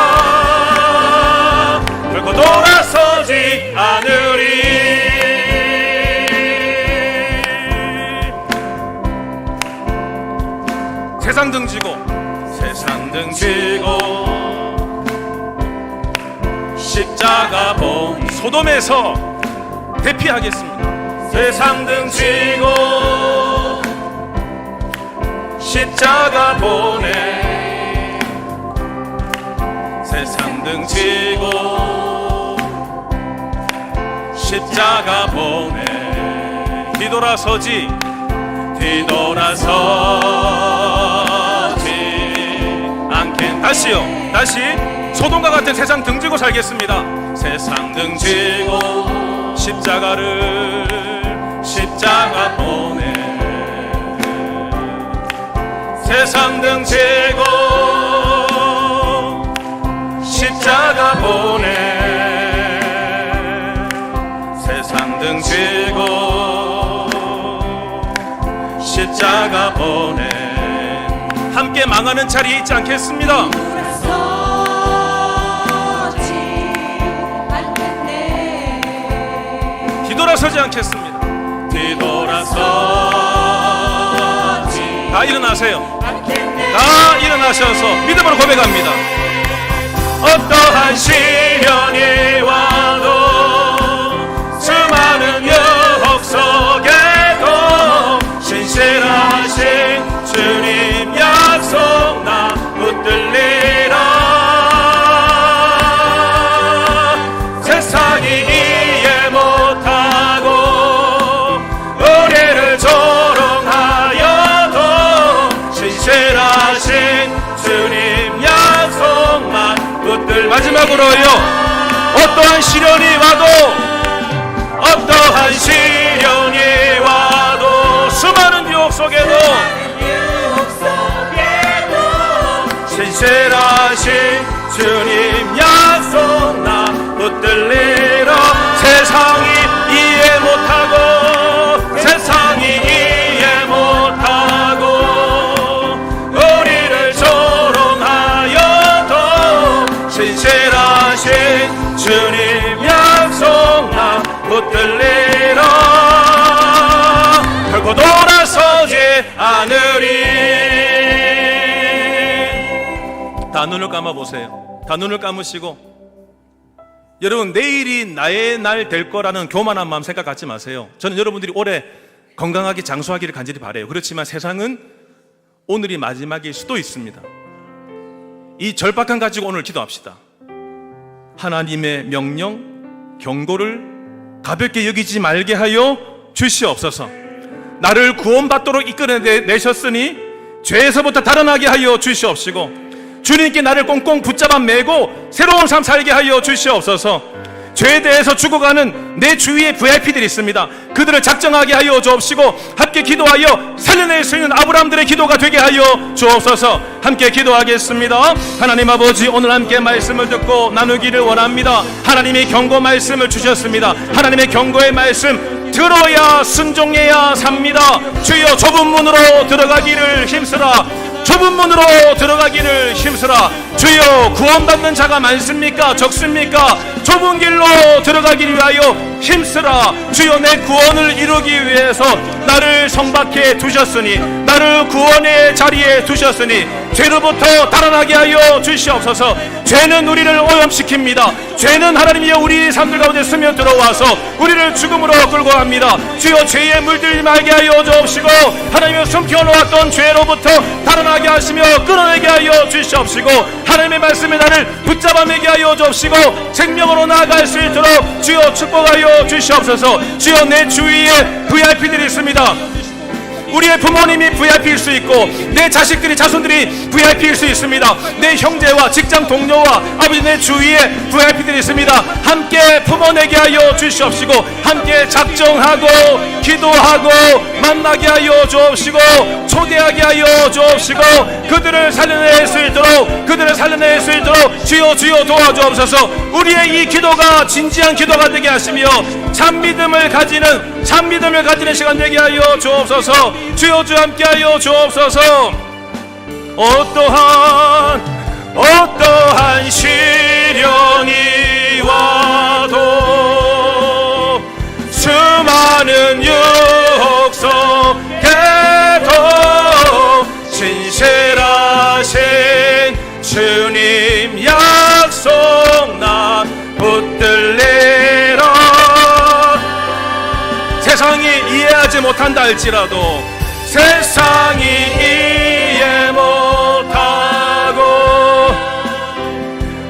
결코 돌아서지 않으리. 세상 등지고 십자가 본 소돔에서 대피하겠습니다. 세상 등지고 십자가 보내. 세상 등지고 십자가 보내. 뒤돌아서지 않겠. 다시 소돔과 같은 세상 등지고 살겠습니다. 세상 등지고 십자가 보내. 세상 등지고 십자가 보내. 세상 등지고 십자가 보내. 함께 망하는 자리에 있지 않겠습니다. 뒤돌아서지 않겠습니다. 다 일어나세요. 다 일어나셔서 믿음으로 고백합니다. 어떠한 시련이 와도, 수많은 유혹 속에도 신실하신 주님 약속 나 붙들리라. 세상이 이해 못하고 우리를 조롱하여도 신실하신 주님 약속만 붙들. 마지막으로요. 어떠한 시련이 와도 수많은 유혹 속에도 신실하신 주님 약속 나 붙들리라. 세상이 이해 못하고 세상이 이해 못하고 우리를 조롱하여도 신실하신 주님 약속 나 붙들리라. 결코 돌아서지 않으리. 다 눈을 감아보세요. 다 눈을 감으시고, 여러분 내일이 나의 날 될 거라는 교만한 마음 생각 갖지 마세요. 저는 여러분들이 올해 건강하게 장수하기를 간절히 바라요. 그렇지만 세상은 오늘이 마지막일 수도 있습니다. 이 절박함 가지고 오늘 기도합시다. 하나님의 명령, 경고를 가볍게 여기지 말게 하여 주시옵소서. 나를 구원받도록 이끌어내셨으니 죄에서부터 달아나게 하여 주시옵시고, 주님께 나를 꽁꽁 붙잡아 매고 새로운 삶 살게 하여 주시옵소서. 죄에 대해서 죽어가는 내 주위에 VIP들이 있습니다. 그들을 작정하게 하여 주옵시고, 함께 기도하여 살려낼 수 있는 아브라함들의 기도가 되게 하여 주옵소서. 함께 기도하겠습니다. 하나님 아버지, 오늘 함께 말씀을 듣고 나누기를 원합니다. 하나님이 경고 말씀을 주셨습니다. 하나님의 경고의 말씀 들어야 순종해야 삽니다. 주여, 좁은 문으로 들어가기를 힘쓰라. 좁은 문으로 들어가기를 힘쓰라. 주여, 구원받는 자가 많습니까? 적습니까? 좁은 길로 들어가기 위하여 힘쓰라. 주여, 내 구원을 이루기 위해서 나를 성박해 두셨으니, 나를 구원의 자리에 두셨으니 죄로부터 달아나게 하여 주시옵소서. 죄는 우리를 오염시킵니다. 죄는 하나님이여 우리 삶들 가운데 스며 들어와서 우리를 죽음으로 끌고 갑니다. 주여, 죄에 물들지 말게 하여 주옵시고, 하나님의 숨겨놓았던 죄로부터 달아나게 하시며 끌어내게 하여 주시옵시고, 하나님의 말씀에 나를 붙잡아매게 하여 주옵시고, 생명으로 나아갈 수 있도록 주여 축복하여 주시옵소서. 주여, 내 주위에 VIP들이 있습니다. 우리의 부모님이 VIP일 수 있고, 내 자식들이, 자손들이 VIP일 수 있습니다. 내 형제와 직장 동료와 아버지, 내 주위에 VIP들이 있습니다. 함께 품어내게 하여 주시옵시고, 함께 작정하고 기도하고 만나게 하여 주옵시고, 초대하게 하여 주옵시고, 그들을 살려낼 수 있도록, 그들을 살려낼 수 있도록 주여, 주여 도와주옵소서. 우리의 이 기도가 진지한 기도가 되게 하시며 참믿음을 가지는 시간 되게 하여 주옵소서. 주여, 주 함께 하여 주옵소서. 어떠한 시련이 와도 수많은 유혹 속에도 신실하신 주님 약속 나 붙들리라. 세상이 이해하지 못한다 할지라도, 세상이 이해 못하고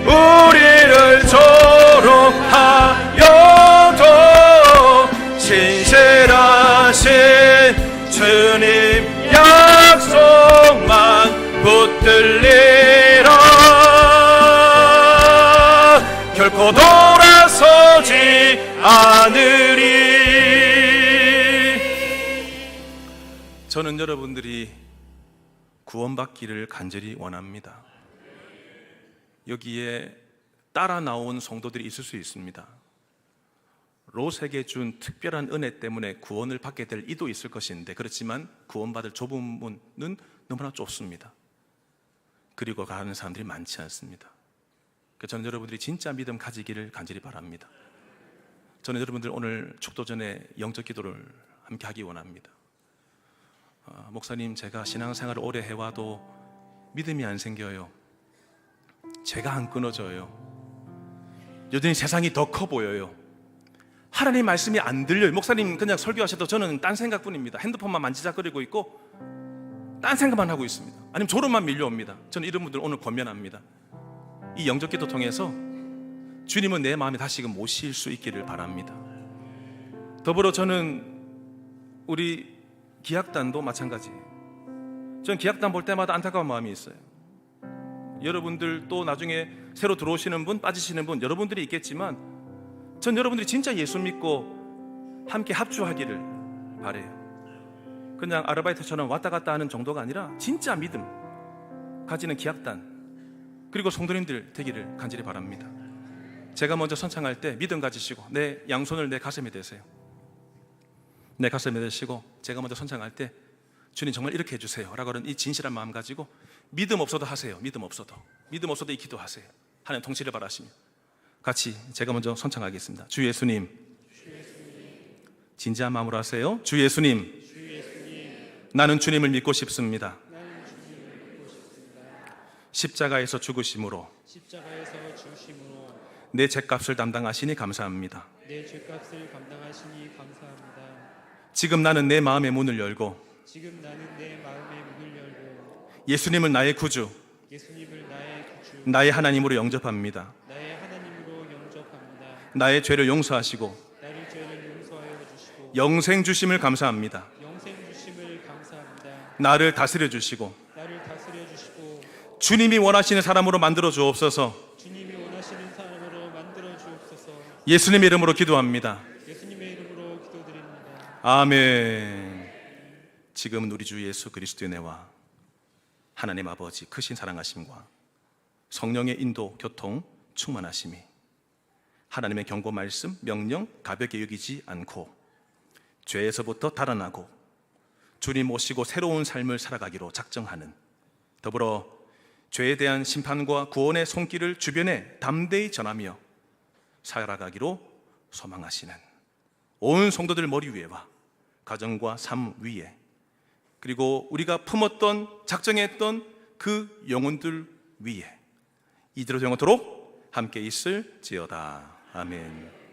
우리를 조롱하여도 신실하신 주님 약속만 붙들리라. 결코 돌아서지 않으리. 저는 여러분들이 구원받기를 간절히 원합니다. 여기에 따라 나온 성도들이 있을 수 있습니다. 롯에게 준 특별한 은혜 때문에 구원을 받게 될 이도 있을 것인데, 그렇지만 구원받을 좁은 문은 너무나 좁습니다. 그리고 가는 사람들이 많지 않습니다. 저는 여러분들이 진짜 믿음 가지기를 간절히 바랍니다. 저는 여러분들 오늘 축도 전에 영적 기도를 함께 하기 원합니다. 목사님, 제가 신앙생활을 오래 해와도 믿음이 안 생겨요. 제가 안 끊어져요. 여전히 세상이 더 커 보여요. 하나님 말씀이 안 들려요. 목사님 그냥 설교하셔도 저는 딴 생각뿐입니다. 핸드폰만 만지작거리고 있고 딴 생각만 하고 있습니다. 아니면 졸음만 밀려옵니다. 저는 이런 분들 오늘 권면합니다. 이 영적 기도 통해서 주님은 내 마음에 다시금 모실 수 있기를 바랍니다. 더불어 저는 우리 기약단도 마찬가지예요. 저는 기약단 볼 때마다 안타까운 마음이 있어요. 여러분들 또 나중에 새로 들어오시는 분, 빠지시는 분 여러분들이 있겠지만, 전 여러분들이 진짜 예수 믿고 함께 합주하기를 바래요. 그냥 아르바이트처럼 왔다 갔다 하는 정도가 아니라 진짜 믿음 가지는 기약단, 그리고 성도님들 되기를 간절히 바랍니다. 제가 먼저 선창할 때 믿음 가지시고 내 양손을 내 가슴에 대세요. 내 가슴에 대시고 제가 먼저 선창할 때 주님 정말 이렇게 해주세요 라고 하는 이 진실한 마음 가지고 믿음 없어도 하세요. 믿음 없어도 이 기도하세요. 하나님 통치를 바라시며 같이 제가 먼저 선창하겠습니다. 주 예수님, 진지한 마음으로 하세요. 주 예수님, 나는 주님을 믿고 싶습니다. 십자가에서 죽으심으로 내 죄값을 담당하시니 감사합니다.
내 죄값을 감당하시니 감사합니다.
지금 나는 내 마음의 문을 열고
지금 나는 내 마음의 문을 열고
예수님을 나의 구주,
예수님을 나의 구주,
나의 하나님으로 영접합니다.
나의 하나님으로 영접합니다.
나의 죄를 용서하시고
나를 죄를 용서하여 주시고
영생 주심을 감사합니다.
영생 주심을 감사합니다.
나를 다스려 주시고
나를 다스려 주시고
주님이 원하시는 사람으로 만들어 주옵소서.
주님이 원하시는 사람으로 만들어 주옵소서.
예수님의 이름으로 기도합니다.
예수님의 이름으로 기도드립니다.
아멘. 지금은 우리 주 예수 그리스도의 은혜와 하나님 아버지 크신 사랑하심과 성령의 인도, 교통, 충만하심이 하나님의 경고 말씀, 명령 가볍게 여기지 않고 죄에서부터 달아나고 주님 모시고 새로운 삶을 살아가기로 작정하는, 더불어 죄에 대한 심판과 구원의 손길을 주변에 담대히 전하며 살아가기로 소망하시는 온 성도들 머리 위에와 가정과 삶 위에, 그리고 우리가 품었던 작정했던 그 영혼들 위에 이대로 영원토록 함께 있을지어다. 아멘.